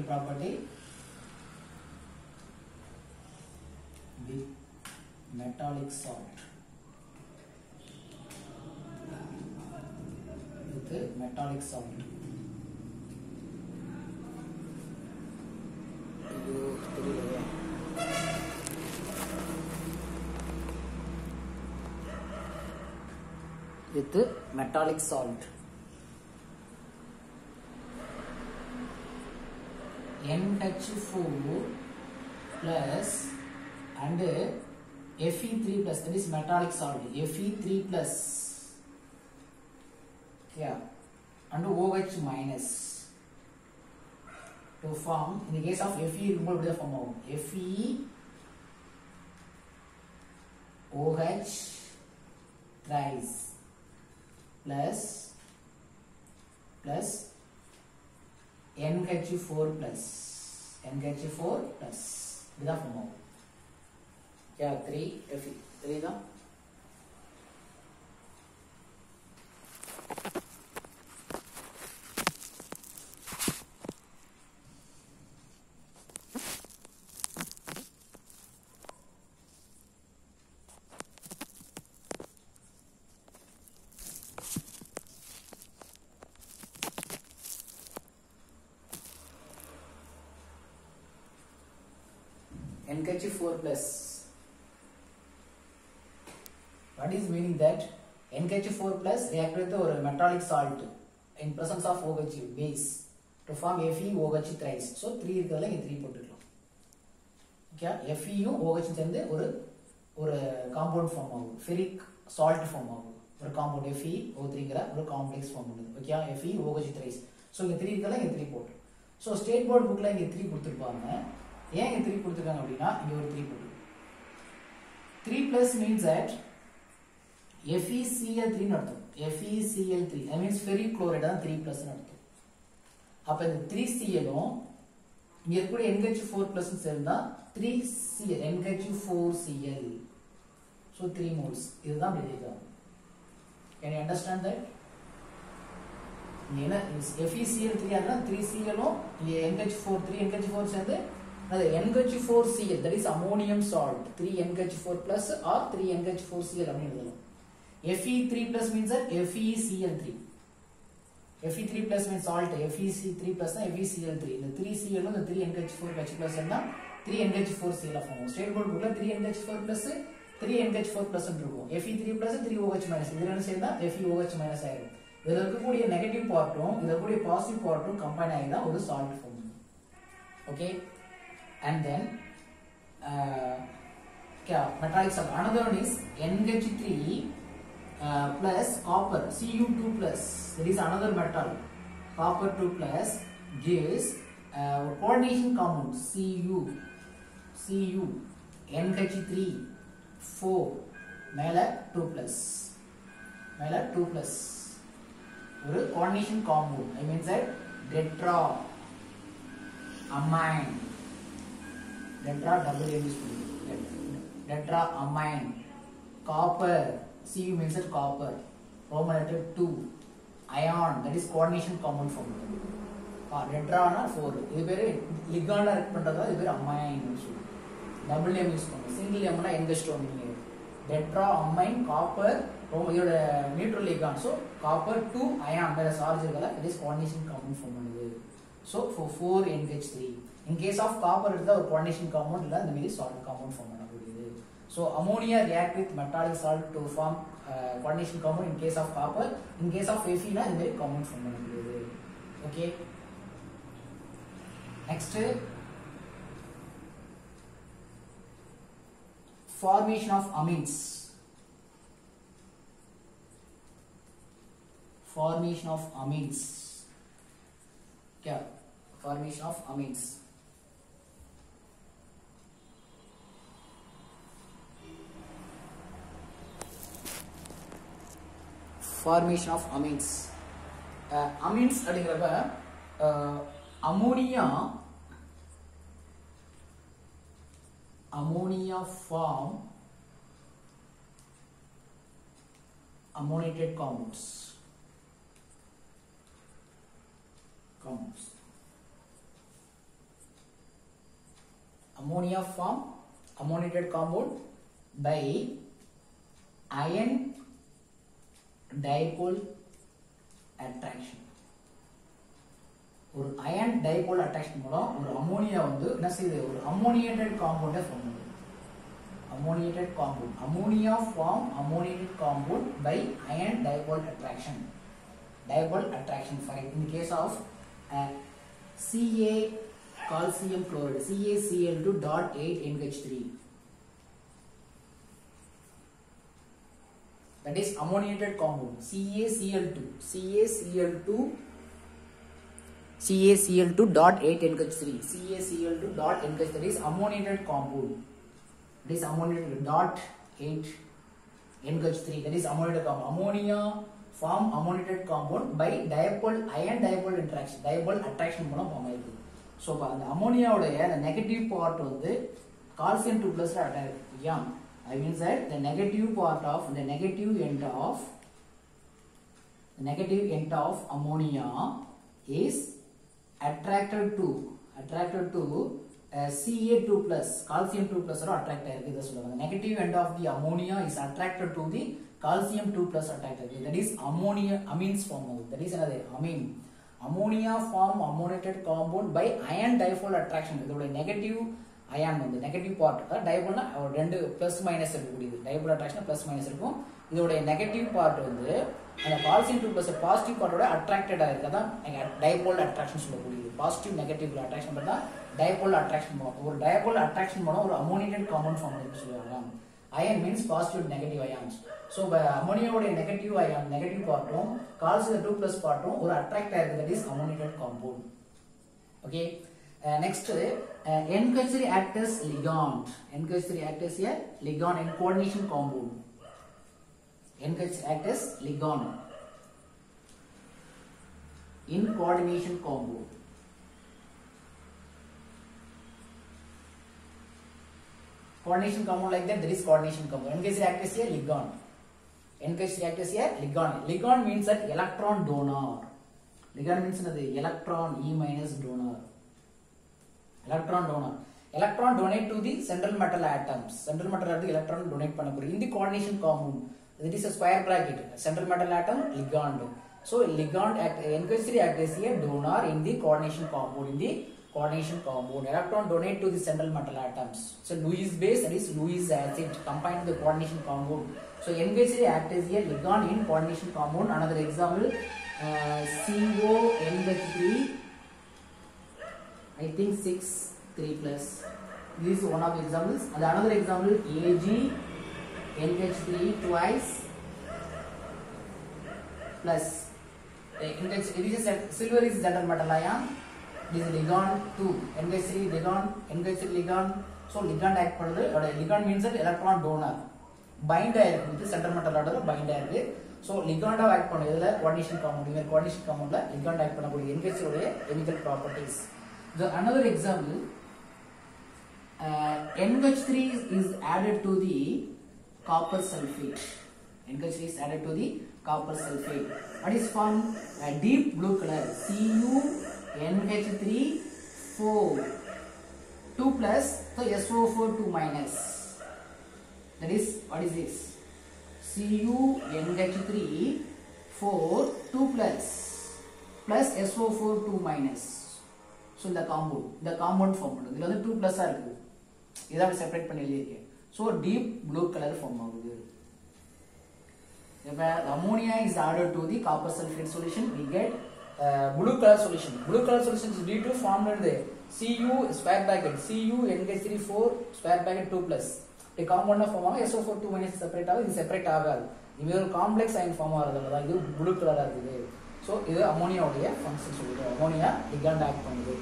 property with metallic salt. With metallic salt. With metallic salt. NH4 plus and Fe3 plus, that is metallic salt, Fe3 plus, yeah, and OH minus to form, in the case of Fe, remove the form of Fe OH thrice plus NH4 plus this is the form of, yeah, 3 Fe, 3 the NH4 plus. What is meaning that NH4 plus react with a metallic salt in presence of OH base to form FeOH thrice. So 3 irukadala inga 3 போட்டுக்கலாம். Okay, Fe OH சேர்ந்து ஒரு compound form ஆகும், ferric salt form ஆகும், ஒரு compound FeO3ங்கற ஒரு complex form பண்ணுது. Okay, FeOH thrice. So inga 3 irukadala inga 3 போட்டு. So state board bookல inga 3 கொடுத்திருப்பாங்க. ஏன் இங்க 3 கொடுத்திருக்காங்க அப்படினா இங்க ஒரு 3 போட்டு. 3 plus means that FeCl3 ன்னு அர்த்தம். FeCl3 that means ferric chloride தான் 3 plus ன்னு அர்த்தம். அப்ப இந்த 3Cl உம் இங்க இருக்கக்கூடிய NH4 plus ன்னு சேர்ந்தா 3Cl NH4Cl. So 3 moles. இதுதான் விளையாடு. Can you understand that? என்ன FeCl3 ஆனா 3Cl உம் NH4 சேர்ந்து அது NH4Cl, that is ammonium salt, 3NH4 plus or 3NH4Cl அப்படி எழுதலாம். Fe3 plus means that FeCl3. Fe3 plus means salt, FeC3 plus na FeCl3. இந்த 3Cl இந்த 3NH4 plus என்ன 3NH4Cl form. State board புக்ல 3NH4 plus 3NH4 plus ன்னு இருக்கும். Fe3 plus 3OH minus. இது என்ன சேர்ந்தா FeOH minus ஆயிடும். இதுல இருக்கக்கூடிய நெகட்டிவ் பார்ட்டும் இதுல இருக்கக்கூடிய பாசிட்டிவ் பார்ட்டும் கம்பைன் ஆகி தான் ஒரு salt form. Okay, and then metallic salt. Another one is NH3 plus copper Cu2 plus, that is another metal, copper 2 plus gives coordination compound Cu NH3 4 மேல 2 plus ஒரு coordination compound. I mean that tetraamine, tetraamine, copper, Cu means that copper, Roman letter 2, ion, that is coordination compound formula. Tetra na 4, இது பேரு ligand act பண்றதா, இது பேரு amine னு சொல்லுவோம். Double M use பண்ணுவோம். சிங்கிள் எம்னா எங்கஸ்டோன் நீங்க tetraamine, copper, இதோட neutral ligand, so copper 2 ion மேல சார்ஜ் இருக்கல, it is coordination compound form பண்ணுது. So for 4NH3, in case of copper இருந்தா ஒரு coordination compound இல்ல இந்த மாதிரி salt compound form பண்ணக்கூடியது. So ammonia react with metallic salt to form coordination compound in case of copper. In case of Fe na இந்த மாதிரி compound form பண்ணக்கூடியது. Okay, next formation of amines. Formation of amines. Yeah, formation of amines. Formation of amines. Amines அப்படிங்கறப்ப ammonia form ammoniated compounds. ammonia form ammoniated compound by ion dipole attraction. ஒரு iron dipole attraction மூலம் ஒரு ammonia வந்து என்ன செய்யுது, ஒரு அம்மோனியேட்டட் காம்பவுண்டை form பண்ணுது. Ammoniated compound, ammonia form ammoniated compound by ion dipole attraction. Dipole attraction for in the case of Ca calcium chloride CaCl2.8NH3, that is ammoniated compound CaCl2.8NH3 CaCl2.NH3 is ammoniated compound. It is ammoniated .8NH3, that is ammoniated compound. Ammonia form ammoniated compound by dipole ion dipole interaction, dipole attraction மூலம் form ஆயிருக்கு. So அந்த அமோனியாவுடைய அந்த negative part வந்து calcium 2 plus attack. Yeah, I mean that the negative part of the negative end of ammonia is attracted to Ca2 plus calcium 2 plus or attract ஆயிருக்கு. இத சொல்றாங்க. The negative end of the ammonia is attracted to the calcium 2 plus attract ஆயிருக்கு. That is ammonia amines form ஆகுது. That is another amine. Ammonia form ammoniated compound by ion dipole attraction. இதோட negative ion வந்து negative part, அதாவது டைபோல்னா ரெண்டு plus minus இருக்கக்கூடியது. Dipole attraction plus minus இருக்கும். இதோட negative part வந்து அந்த கால்சியம் 2 பிளஸ் பாசிட்டிவ் பார்ட்டோட அட்ராக்டட் ஆயிருக்கு. அதான் டைபோல் அட்ராக்ஷன் சொல்லக்கூடியது. பாசிட்டிவ் நெகட்டிவ் அட்ராக்ஷன் பண்ணா டைபோல் அட்ராக்ஷன் மூலம் ஒரு டைபோல் அட்ராக்ஷன் மூலம் ஒரு அம்மோனியேட்டட் காம்பவுண்ட் ஃபார்ம் ஆகுதுன்னு சொல்லுவாங்க. Ion means positive negative ions. So அம்மோனியாவோட நெகட்டிவ் அயான் நெகட்டிவ் பார்ட்டும் கால்சியம் 2 பிளஸ் பார்ட்டும் ஒரு அட்ராக்ட் ஆயிருக்கு. That is ammoniated compound. Okay, next NH3 act as ligand. NH3 act as a ligand in coordination compound. NH3 act as ligand in coordination compound. Coordination compound like that, there is coordination compound. NH3 act as a ligand. NH3 act as a ligand. Ligand means that electron donor. Ligand means another electron E minus donor. Electron donor. Electron donate to the central metal atoms. Central metal atom electron donate பண்ணக்கூடிய in the coordination compound. It is a square bracket. Central metal atom ligand. So ligand act NH3 act as a donor in the coordination compound. In the coordination compound, electron donate to the central metal atoms. So Lewis base, that is Lewis acid combined with the coordination compound. So NH3 act as a ligand in coordination compound. Another example, CONH3. I think 6 3 plus. This is one of the examples. And another example, AgNH3 twice plus. This is silver is central metal ion. This is ligand 2. NH3 ligand, NH3 ligand. So ligand act பண்ணுது. Ligand means that electron donor. Bind ஆயிருக்கு with central metal atom bind ஆயிருக்கு. So ligand act பண்ணுது. இதுல coordination compound. இந்த coordination compoundல ligand act பண்ணக்கூடிய NH3 உடைய chemical properties. The another example, NH3 is added to the copper sulfate. NH3 is added to the copper sulfate. What is formed? A deep blue color. CuNH3 4 2 plus, so SO4 2 minus. That is, what is this? CuNH3 4 2 plus SO4 2 minus. So the compound form பண்ணுது. இதுல வந்து 2 plus ஆ இருக்கு. இத அப்படி separate பண்ணி எழுதிருக்கேன். So deep blue color form ஆகுது. If ammonia is added to the copper sulfate solution, we get blue color solution. Blue color solution is D2 formed in the Cu square bracket CuNH3 4 square bracket 2 plus. The compound form ஆகும். SO4 2 minus separate ஆகும். இது separate ஆகாது. இது ஒரு complex iron form ஆகிறதுனால தான் இது blue கலரா இருக்குது. ஸோ இது அமோனியாவுடைய ஃபங்க்ஷன் சொல்லிடுறோம். அமோனியா லிகாண்ட் ஆக்ட் பண்ணுது.